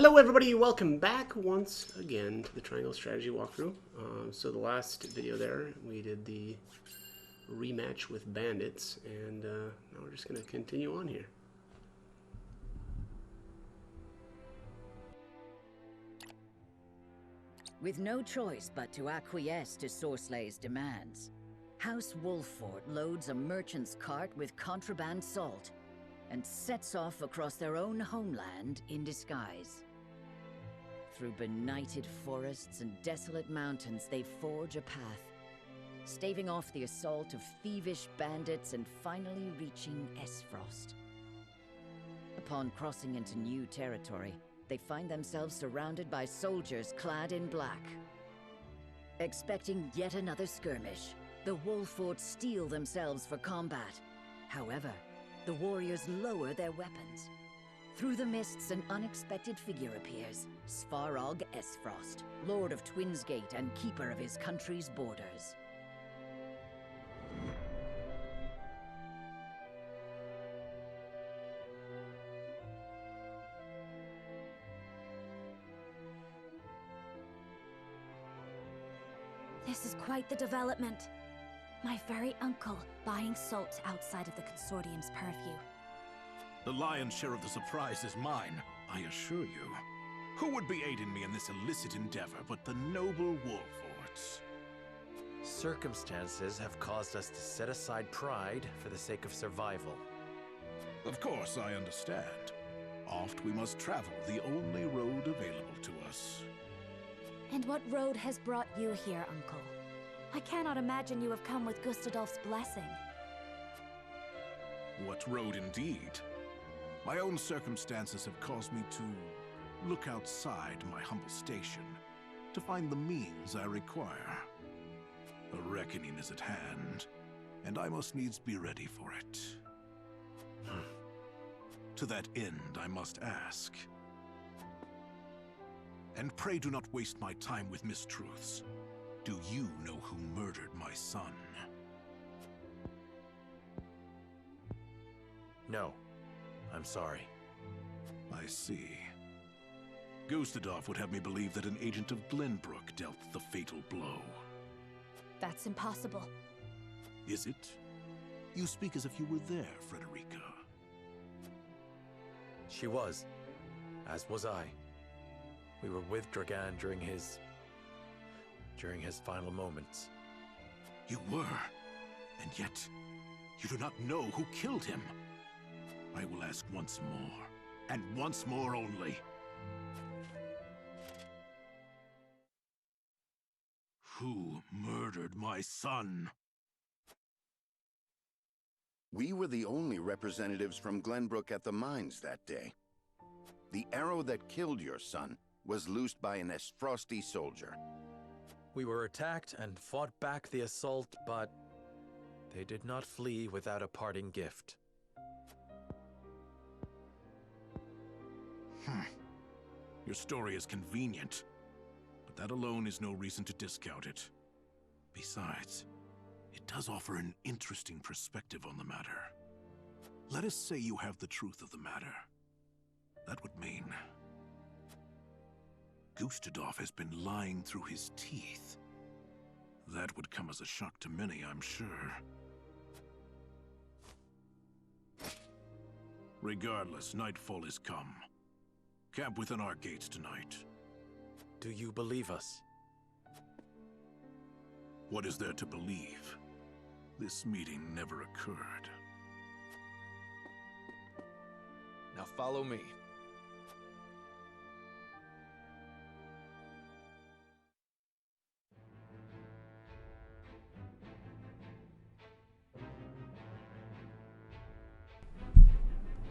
Hello everybody, welcome back once again to the Triangle Strategy walkthrough. So the last video there, we did the rematch with bandits, and now we're just going to continue on here. With no choice but to acquiesce to Sorslay's demands, House Wolffort loads a merchant's cart with contraband salt and sets off across their own homeland in disguise. Through benighted forests and desolate mountains, they forge a path, staving off the assault of thievish bandits and finally reaching Esfrost. Upon crossing into new territory, they find themselves surrounded by soldiers clad in black. Expecting yet another skirmish, the Wolffort steel themselves for combat. However, the warriors lower their weapons. Through the mists, an unexpected figure appears, Svarog Esfrost, Lord of Twinsgate and keeper of his country's borders. This is quite the development. My very uncle buying salt outside of the Consortium's purview. The lion's share of the surprise is mine, I assure you. Who would be aiding me in this illicit endeavor but the noble Wolfforts? Circumstances have caused us to set aside pride for the sake of survival. Of course, I understand. Oft we must travel the only road available to us. And what road has brought you here, Uncle? I cannot imagine you have come with Gustadolf's blessing. What road indeed? My own circumstances have caused me to look outside my humble station, to find the means I require. A reckoning is at hand, and I must needs be ready for it. To that end, I must ask. And pray do not waste my time with mistruths. Do you know who murdered my son? No, I'm sorry. I see. Gustadolf would have me believe that an agent of Glenbrook dealt the fatal blow. That's impossible. Is it? You speak as if you were there, Frederica. She was, as was I. We were with Dragan during his final moments. You were, and yet you do not know who killed him. I will ask once more, and once more only. Who murdered my son? We were the only representatives from Glenbrook at the mines that day. The arrow that killed your son was loosed by an Esfrosti soldier. We were attacked and fought back the assault, but they did not flee without a parting gift. Your story is convenient, but that alone is no reason to discount it. Besides, it does offer an interesting perspective on the matter. Let us say you have the truth of the matter. That would mean Gustadolf has been lying through his teeth. That would come as a shock to many, I'm sure. Regardless, nightfall is come. Camp within our gates tonight. Do you believe us? What is there to believe? This meeting never occurred. Now follow me.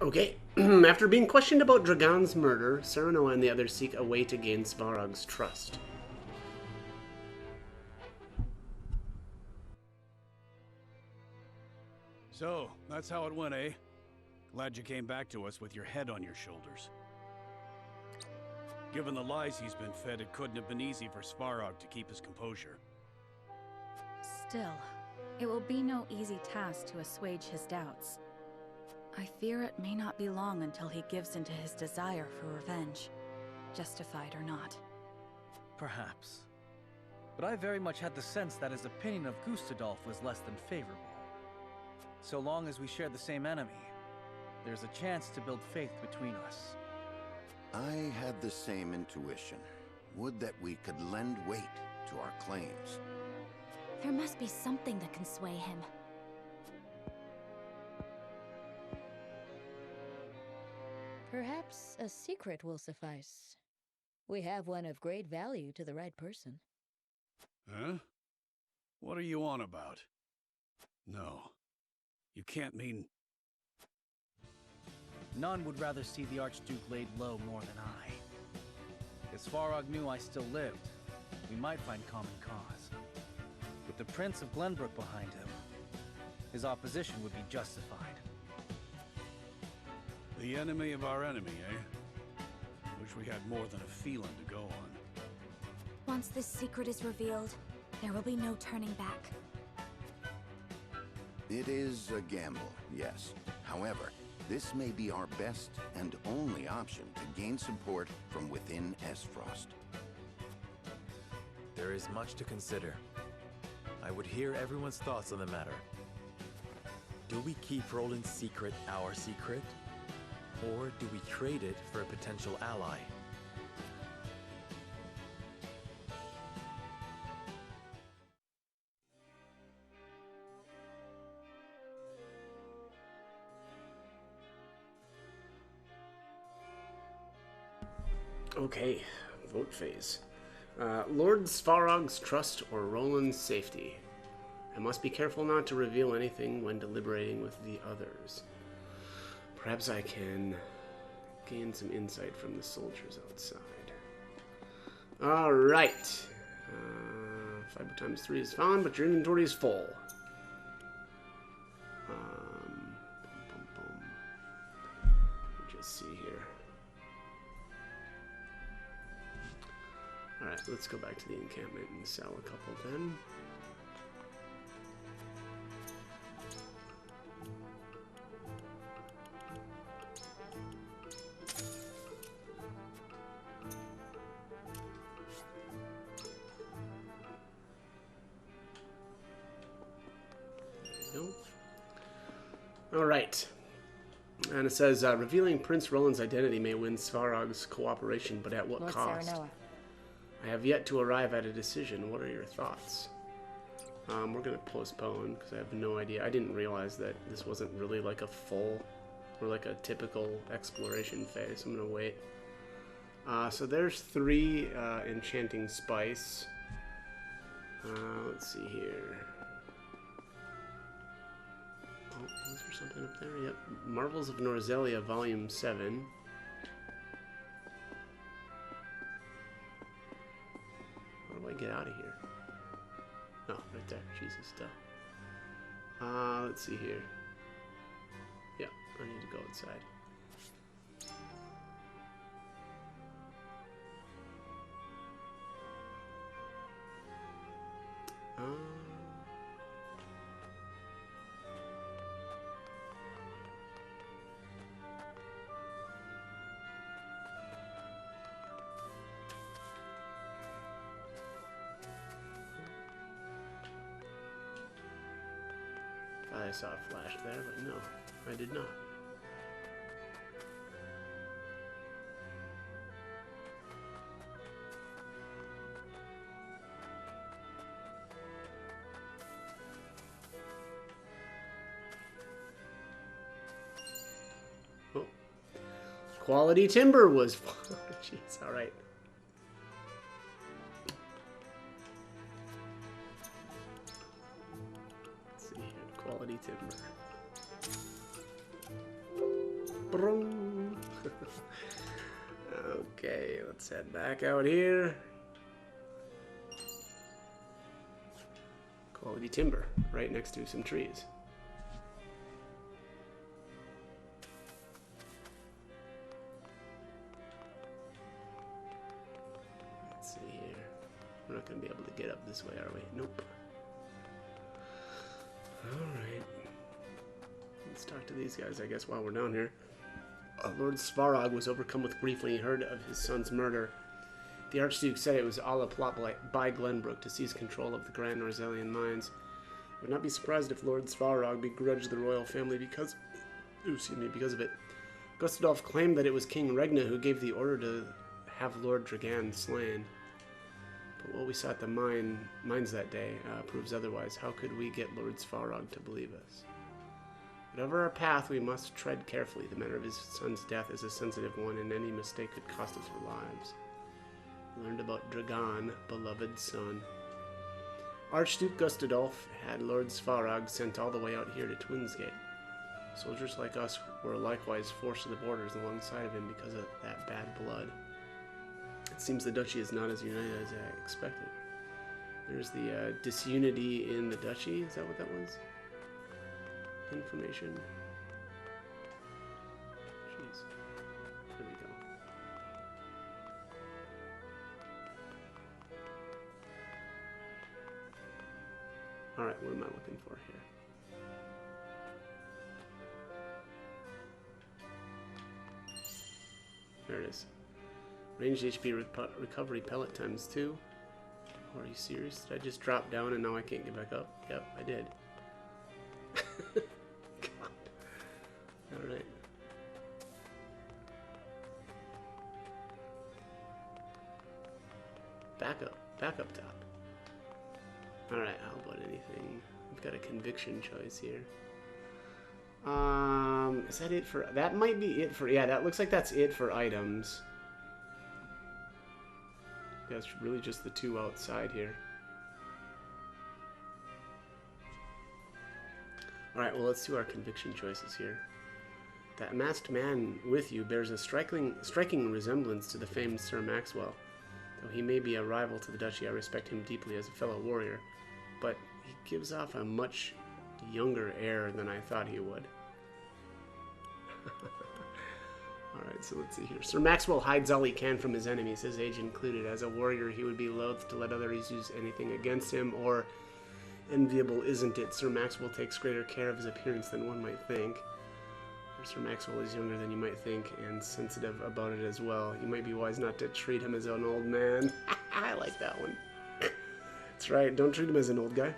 Okay, after being questioned about Dragan's murder, Serenoa and the others seek a way to gain Svarog's trust. So, that's how it went, eh? Glad you came back to us with your head on your shoulders. Given the lies he's been fed, it couldn't have been easy for Svarog to keep his composure. Still, it will be no easy task to assuage his doubts. I fear it may not be long until he gives into his desire for revenge. justified or not. Perhaps. But I very much had the sense that his opinion of Gustadolf was less than favorable. So long as we share the same enemy, there's a chance to build faith between us. I had the same intuition. Would that we could lend weight to our claims. There must be something that can sway him. Perhaps a secret will suffice. We have one of great value to the right person. Huh? What are you on about? No. You can't mean... None would rather see the Archduke laid low more than I. If Svarog knew I still lived, we might find common cause. With the Prince of Glenbrook behind him, his opposition would be justified. The enemy of our enemy, eh? Wish we had more than a feeling to go on. Once this secret is revealed, there will be no turning back. It is a gamble, yes. However, this may be our best and only option to gain support from within Esfrost. There is much to consider. I would hear everyone's thoughts on the matter. Do we keep Roland's secret our secret? Or do we trade it for a potential ally? Okay, vote phase. Lord Svarog's trust or Roland's safety. I must be careful not to reveal anything when deliberating with the others. Perhaps I can gain some insight from the soldiers outside. Alright. Fiber times 3 is found, but your inventory is full. Boom, boom, boom. Let me just see here. Alright, let's go back to the encampment and sell a couple then. Alright. And it says, revealing Prince Roland's identity may win Svarog's cooperation, but at what Lord cost? Serenoa. I have yet to arrive at a decision. What are your thoughts? We're going to postpone, because I have no idea. I didn't realize that this wasn't really like a full, or like a typical exploration phase. I'm going to wait. So there's 3 enchanting spice. Let's see here. Oh, is there something up there? Yep. Marvels of Norzelia, Volume 7. How do I get out of here? Oh, right there. Jesus, stuff. Let's see here. Yeah, I need to go outside. I saw a flash there, but no, I did not. Oh. Quality timber was... Jeez, alright. Quality timber. Okay, let's head back out here. Quality timber, right next to some trees. Let's see here. We're not going to be able to get up this way, are we? Nope. Alright. Let's talk to these guys, I guess, while we're down here. Lord Svarog was overcome with grief when he heard of his son's murder. The Archduke said it was all a plot by Glenbrook to seize control of the Grand Norzelian mines. I would not be surprised if Lord Svarog begrudged the royal family because of it. Gustadolf claimed that it was King Regna who gave the order to have Lord Dragan slain. But what we saw at the mines that day proves otherwise. How could we get Lord Svarog to believe us? Whatever our path, we must tread carefully. The matter of his son's death is a sensitive one, and any mistake could cost us our lives. We learned about Dragan, beloved son. Archduke Gustadolf had Lord Svarog sent all the way out here to Twinsgate. Soldiers like us were likewise forced to the borders alongside of him because of that bad blood. It seems the duchy is not as united as I expected. There's the disunity in the duchy. Is that what that was? Information. Jeez. There we go. Alright, what am I looking for here? There it is. Ranged HP recovery pellet times 2. Oh, are you serious? Did I just drop down and now I can't get back up? Yep, I did. God. Alright. Back up top. Alright, how about anything? We've got a conviction choice here. Is that it for... That might be it for... Yeah, that looks like that's it for items. That's really just the two outside here. Alright, well, let's do our conviction choices here. That masked man with you bears a striking resemblance to the famed Sir Maxwell. Though he may be a rival to the duchy, I respect him deeply as a fellow warrior. But he gives off a much younger air than I thought he would. Alright, so let's see here. Sir Maxwell hides all he can from his enemies, his age included. As a warrior, he would be loath to let others use anything against him, or enviable, isn't it? Sir Maxwell takes greater care of his appearance than one might think. Or Sir Maxwell is younger than you might think, and sensitive about it as well. You might be wise not to treat him as an old man. I like that one. That's right, don't treat him as an old guy.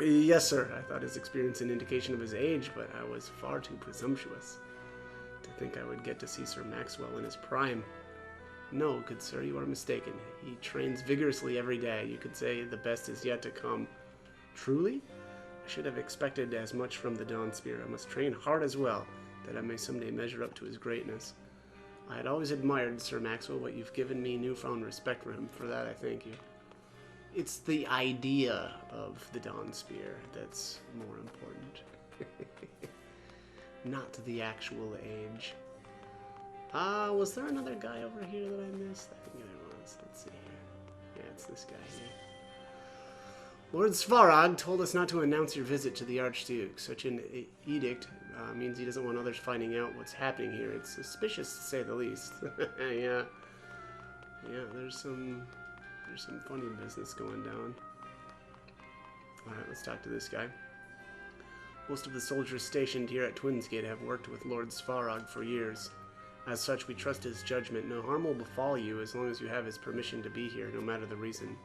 Yes, sir. I thought his experience an indication of his age, but I was far too presumptuous to think I would get to see Sir Maxwell in his prime. No, good sir, you are mistaken. He trains vigorously every day. You could say the best is yet to come. Truly? I should have expected as much from the Dawnspear. I must train hard as well, that I may someday measure up to his greatness. I had always admired Sir Maxwell, but you've given me newfound respect for him. For that, I thank you. It's the idea of the Dawnspear that's more important. Not the actual age. Was there another guy over here that I missed? I think there was. Let's see here. Yeah, it's this guy here. Lord Svarog told us not to announce your visit to the Archduke. Such an edict means he doesn't want others finding out what's happening here. It's suspicious to say the least. Yeah. Yeah, there's some funny business going down. Alright, let's talk to this guy. Most of the soldiers stationed here at Twinsgate have worked with Lord Svarog for years. As such, we trust his judgment. No harm will befall you as long as you have his permission to be here, no matter the reason.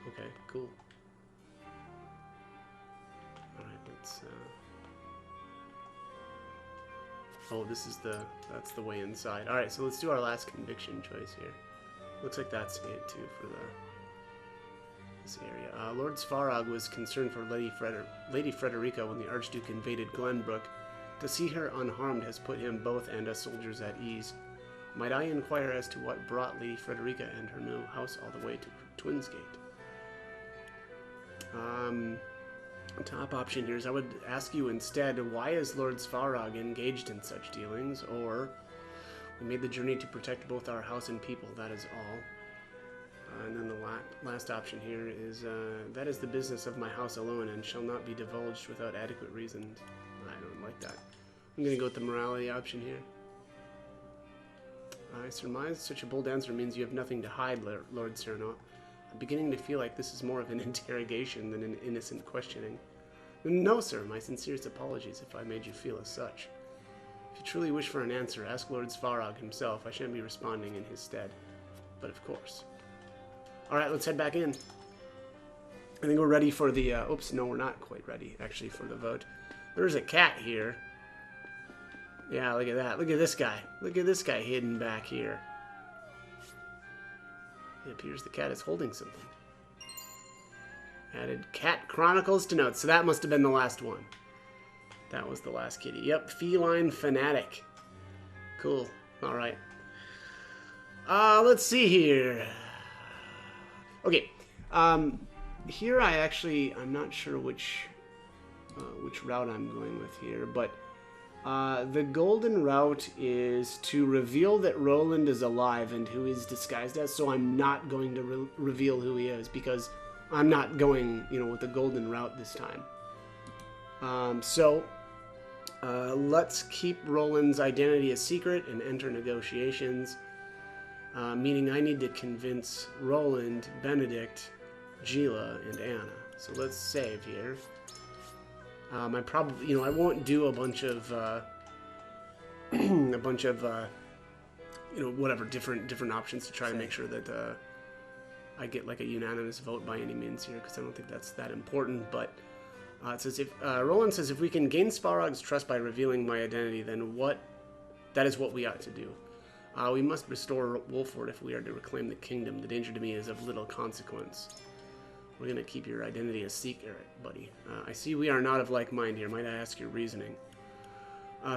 Okay, cool. Alright, let's, Oh, that's the way inside. Alright, so let's do our last conviction choice here. Looks like that's it, too, for this area. Lord Svarog was concerned for Lady Frederica when the Archduke invaded Glenbrook. To see her unharmed has put him both and us soldiers at ease. Might I inquire as to what brought Lady Frederica and her new house all the way to Twinsgate? Top option here is I would ask you instead, why is Lord Svarog engaged in such dealings? Or, we made the journey to protect both our house and people, that is all. And then the last option here is, that is the business of my house alone and shall not be divulged without adequate reasons. I don't like that. I'm going to go with the morality option here. I surmise such a bold answer means you have nothing to hide, Lord Cyrano. I'm beginning to feel like this is more of an interrogation than an innocent questioning. No, sir, my sincerest apologies if I made you feel as such. If you truly wish for an answer, ask Lord Svarog himself. I shan't be responding in his stead. But of course. Alright, let's head back in. I think we're ready for the... oops, no, we're not quite ready, actually, for the vote. There's a cat here. Yeah, look at that. Look at this guy. Look at this guy hidden back here. It appears the cat is holding something. Added Cat Chronicles to notes. So that must have been the last one. That was the last kitty. Yep, Feline Fanatic. Cool. Alright. Let's see here. Okay. Here I'm not sure which route I'm going with here, but the golden route is to reveal that Roland is alive and who he's disguised as, so I'm not going to reveal who he is, because I'm not going, with the golden route this time. Let's keep Roland's identity a secret and enter negotiations, meaning I need to convince Roland, Benedict, Gila, and Anna. So let's save here. I probably, I won't do a bunch of, whatever, different options to try to make sure that, I get like a unanimous vote by any means here, because I don't think that's that important, but it says Roland says, if we can gain Svarog's trust by revealing my identity, then that is what we ought to do. We must restore Wolford if we are to reclaim the kingdom. The danger to me is of little consequence. We're going to keep your identity a secret, buddy. I see we are not of like mind here. Might I ask your reasoning?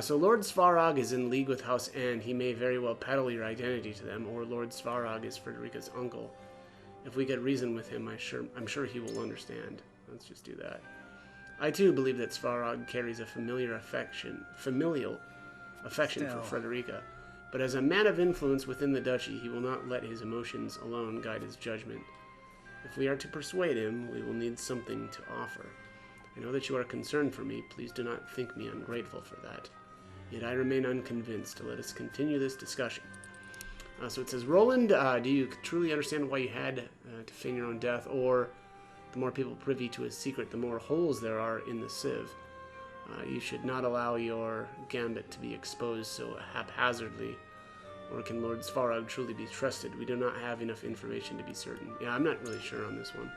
So Lord Svarog is in league with House Anne. He may very well peddle your identity to them, or Lord Svarog is Frederica's uncle. If we get reason with him, I'm sure he will understand. Let's just do that. I too believe that Svarog carries a familial affection for Frederica, but as a man of influence within the duchy, he will not let his emotions alone guide his judgment. If we are to persuade him, we will need something to offer. I know that you are concerned for me. Please do not think me ungrateful for that. Yet I remain unconvinced. Let us continue this discussion. So it says, Roland, do you truly understand why you had to feign your own death? Or the more people privy to his secret, the more holes there are in the sieve. You should not allow your gambit to be exposed so haphazardly. Or can Lord Svarog truly be trusted? We do not have enough information to be certain. Yeah, I'm not really sure on this one.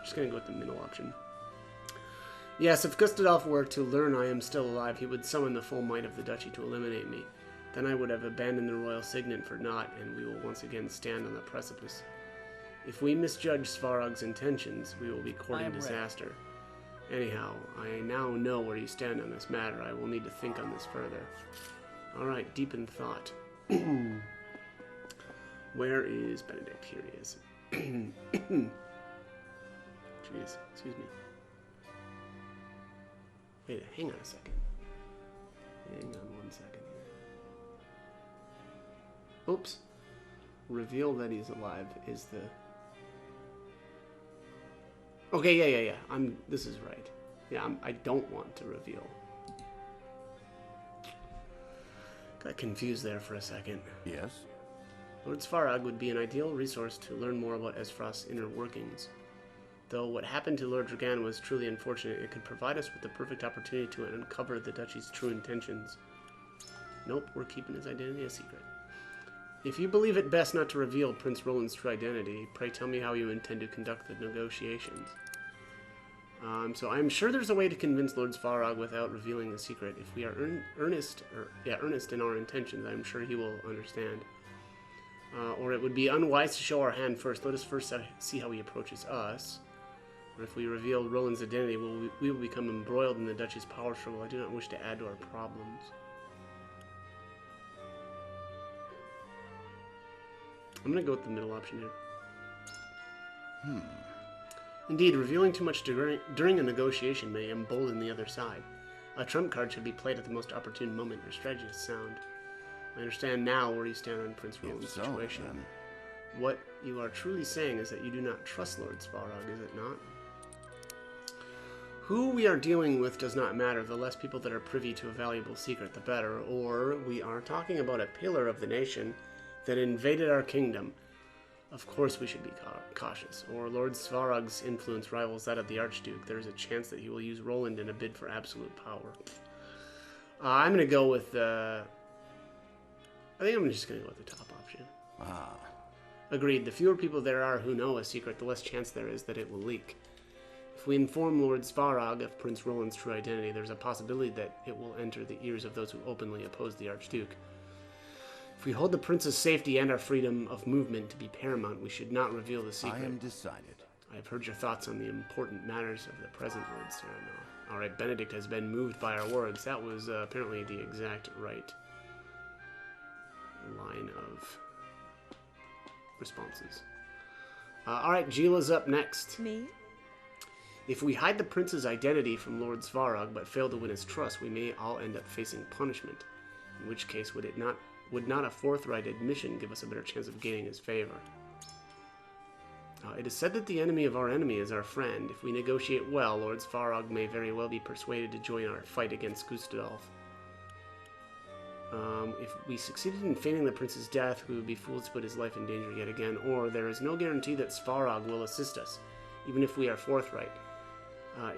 Just going to go with the middle option. Yes, if Gustadolf were to learn I am still alive, he would summon the full might of the duchy to eliminate me. Then I would have abandoned the royal signet for naught, and we will once again stand on the precipice. If we misjudge Svarog's intentions, we will be courting disaster. Anyhow, I now know where you stand on this matter. I will need to think on this further. Alright, deep in thought. Where is Benedict? Here he is. Jeez, excuse me. Wait, hang on a second. Hang on 1 second here. Oops. Reveal that he's alive is the... Okay, yeah. This is right. Yeah, I don't want to reveal. Got confused there for a second. Yes? Lord Svarog would be an ideal resource to learn more about Esfrost's inner workings. Though what happened to Lord Dragan was truly unfortunate, it could provide us with the perfect opportunity to uncover the duchy's true intentions. Nope, we're keeping his identity a secret. If you believe it best not to reveal Prince Roland's true identity, pray tell me how you intend to conduct the negotiations. So I'm sure there's a way to convince Lord Svarog without revealing the secret. If we are earnest in our intentions, I'm sure he will understand. Or it would be unwise to show our hand first. Let us first see how he approaches us. Or if we reveal Roland's identity, we will become embroiled in the duchy's power struggle. I do not wish to add to our problems. I'm going to go with the middle option here. Indeed, revealing too much during a negotiation may embolden the other side. A trump card should be played at the most opportune moment. Your strategy is sound. I understand now where you stand on Prince Roland's situation. Then. What you are truly saying is that you do not trust Lord Svarog, is it not? Who we are dealing with does not matter. The less people that are privy to a valuable secret, the better. Or we are talking about a pillar of the nation that invaded our kingdom. Of course we should be cautious. Or Lord Svarog's influence rivals that of the Archduke. There is a chance that he will use Roland in a bid for absolute power. I'm going to go with I think I'm just going to go with the top option. Ah, Agreed. The fewer people there are who know a secret, the less chance there is that it will leak. If we inform Lord Svarog of Prince Roland's true identity, there's a possibility that it will enter the ears of those who openly oppose the Archduke. If we hold the prince's safety and our freedom of movement to be paramount, we should not reveal the secret. I am decided. I have heard your thoughts on the important matters of the present, Lord Cyrano. Alright, Benedict has been moved by our words. That was apparently the exact right line of responses. Alright, Gila's up next. Me? If we hide the prince's identity from Lord Svarog but fail to win his trust, we may all end up facing punishment. In which case, would not a forthright admission give us a better chance of gaining his favor? It is said that the enemy of our enemy is our friend. If we negotiate well, Lord Svarog may very well be persuaded to join our fight against Gustadolf. If we succeeded in feigning the prince's death, we would be fools to put his life in danger yet again, or there is no guarantee that Svarog will assist us, even if we are forthright.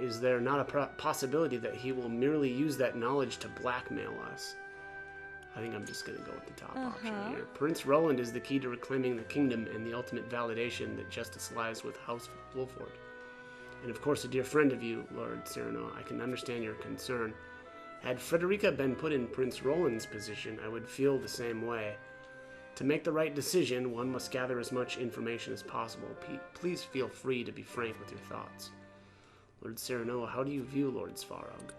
Is there not a possibility that he will merely use that knowledge to blackmail us? I think I'm just going to go with the top option here. Prince Roland is the key to reclaiming the kingdom and the ultimate validation that justice lies with House Wolford. And of course, a dear friend of you, Lord Cyrano, I can understand your concern. Had Frederica been put in Prince Roland's position, I would feel the same way. To make the right decision, one must gather as much information as possible. Please feel free to be frank with your thoughts. Lord Cyrano, how do you view Lord Svarog?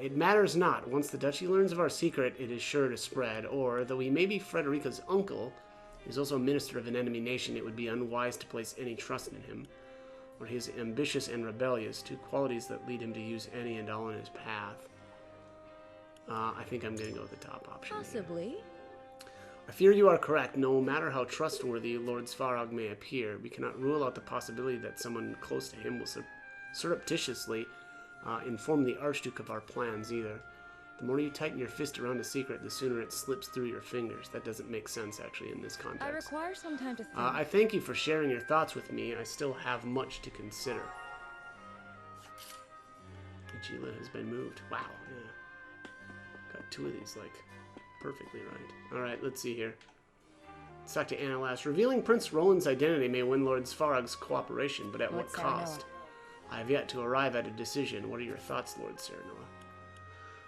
It matters not. Once the duchy learns of our secret, it is sure to spread, or, though he may be Frederica's uncle, he is also a minister of an enemy nation, it would be unwise to place any trust in him. Or he is ambitious and rebellious, two qualities that lead him to use any and all in his path. I think I'm going to go with the top option. Possibly. Here. I fear you are correct. No matter how trustworthy Lord Svarog may appear, we cannot rule out the possibility that someone close to him will surreptitiously inform the Archduke of our plans either. The more you tighten your fist around a secret, the sooner it slips through your fingers. That doesn't make sense, actually, in this context. I require some time to think. I thank you for sharing your thoughts with me. I still have much to consider. Gila has been moved. Wow, yeah. Got two of these, like, perfectly right. Alright, let's see here. Let's talk to Anna last. Revealing Prince Roland's identity may win Lord Svarog's cooperation, but at what cost? I have yet to arrive at a decision. What are your thoughts, Lord Cyranoa?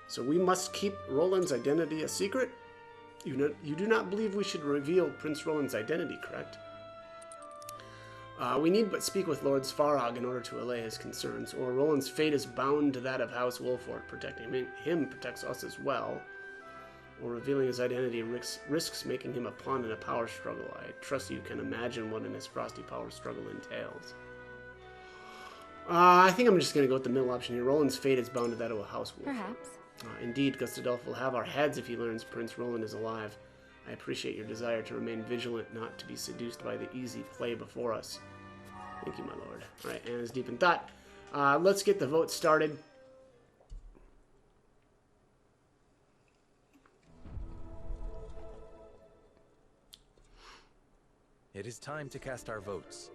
So we must keep Roland's identity a secret? You do not believe we should reveal Prince Roland's identity, correct? We need but speak with Lord Svarog in order to allay his concerns, or Roland's fate is bound to that of House Wolford. Protecting him protects us as well, or revealing his identity risks making him a pawn in a power struggle. I trust you can imagine what an Esfrosti power struggle entails. I think I'm just going to go with the middle option here. Roland's fate is bound to that of a House Wolford. Perhaps. Indeed, Gustadolf will have our heads if he learns Prince Roland is alive. I appreciate your desire to remain vigilant, not to be seduced by the easy play before us. Thank you, my lord. Alright, Anna's deep in thought. Let's get the vote started. It is time to cast our votes.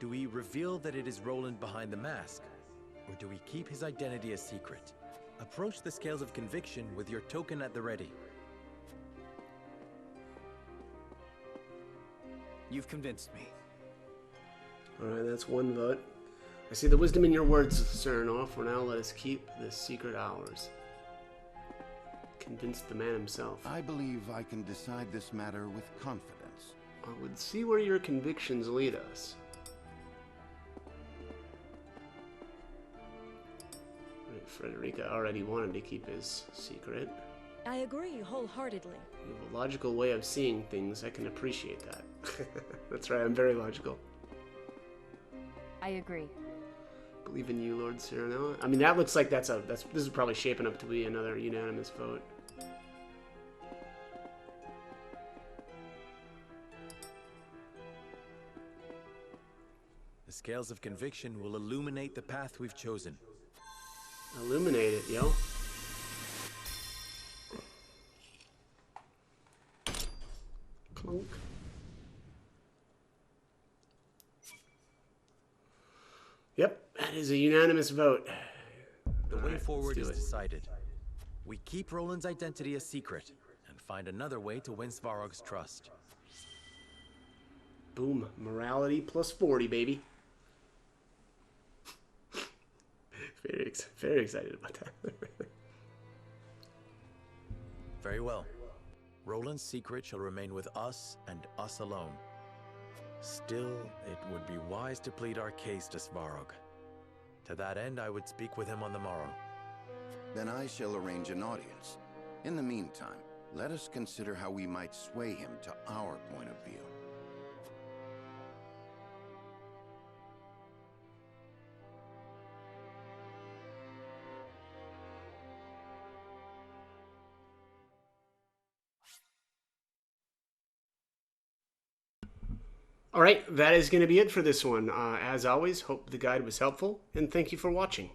Do we reveal that it is Roland behind the mask? Or do we keep his identity a secret? Approach the scales of conviction with your token at the ready. You've convinced me. Alright, that's one vote. I see the wisdom in your words, Cyrano. For now, let us keep this secret ours. Convinced the man himself. I believe I can decide this matter with confidence. I would see where your convictions lead us. Frederica already wanted to keep his secret. I agree wholeheartedly. You have a logical way of seeing things. I can appreciate that. That's right, I'm very logical. I agree. Believe in you, Lord Cyrano. I mean, that looks like this is probably shaping up to be another unanimous vote. The scales of conviction will illuminate the path we've chosen. Illuminate it, yo. Clunk. Yep, that is a unanimous vote. The way forward is decided. We keep Roland's identity a secret, and and find another way to win Svarog's trust. Boom. Morality plus 40, baby. Very excited about that. Very well. Roland's secret shall remain with us and us alone. Still, it would be wise to plead our case to Svarog. To that end, I would speak with him on the morrow. Then I shall arrange an audience. In the meantime, let us consider how we might sway him to our point of view. All right, that is going to be it for this one. As always, hope the guide was helpful, and thank you for watching.